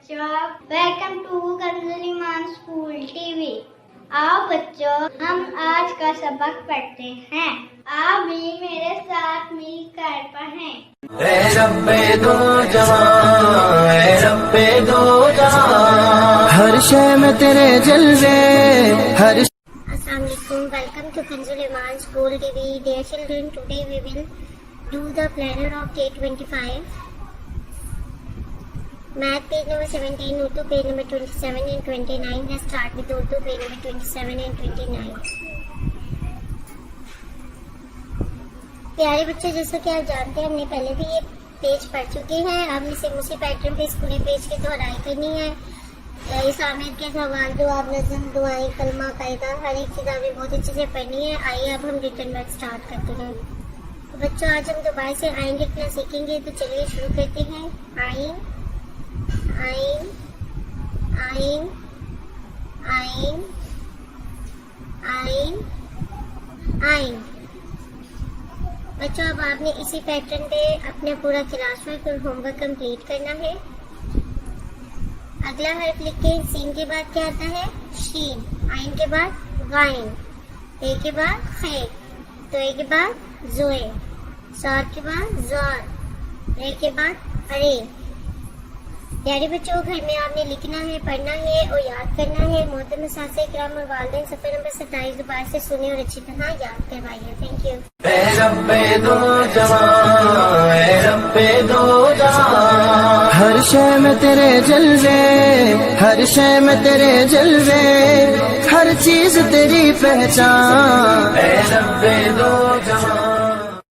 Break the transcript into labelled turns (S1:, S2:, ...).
S1: बच्चों, welcome to Kanzul Iman school TV. आओ बच्चों, हम आज का सबक पढ़ते हैं। आप भी मेरे साथ मिलकर पढ़ें।
S2: ऐ रब्बे दो जहां, ऐ रब्बे दो जहां, हर शय में तेरे जलवे, हर
S3: Assalamualaikum. Welcome to Kanzul Iman School TV. Dear children, today we will do the planner of day 25. Math page number 17, Urdu page number 27 and 29. Let's start with Urdu page number 27 and 29. प्यारे बच्चे, जैसा कि आप जानते हैं हमने पहले भी ये पेज पढ़ चुके हैं। अब इसे उसी पैटर्न पे इस पूरे पेज की दोहराई करनी है। इस आमिर के सवाल, जवाब, नज़म, दुआएं, कलमा, कायदा, हर एक चीज़ हमें बहुत अच्छे से पढ़नी है। आइए अब हम रिटन वर्क स्टार्ट करते हैं। तो बच्चों, आज हम दोबारा से आइन लिखना सीखेंगे, तो चलिए शुरू करते हैं। आइन, आइन, आइन, आइन, आइन, आइन। बच्चों, अब आपने इसी पैटर्न पे अपना पूरा क्लास वर्क और होमवर्क कंप्लीट करना है। अगला हर्फ लिखें। सीन के बाद क्या आता है? शीन। आइन के बाद गाइन। ए के बाद खे। तो ए के बाद जोए। सौर के बाद जोर। रे के बाद अरे। प्यारे बच्चों, घर में आपने लिखना है, पढ़ना है और याद करना है। मोहतरम सासे इकराम और वालिदैन सफ़र नंबर 27 दोबारा से सुने और अच्छी तरह याद करवाइए। Thank you.
S2: ऐ रब्बे दो जहां, ऐ रब्बे दो जहां, हर शय में तेरे जलवे, हर शय में तेरे जलवे, हर चीज तेरी पहचान। ऐ रब्बे दो जहां।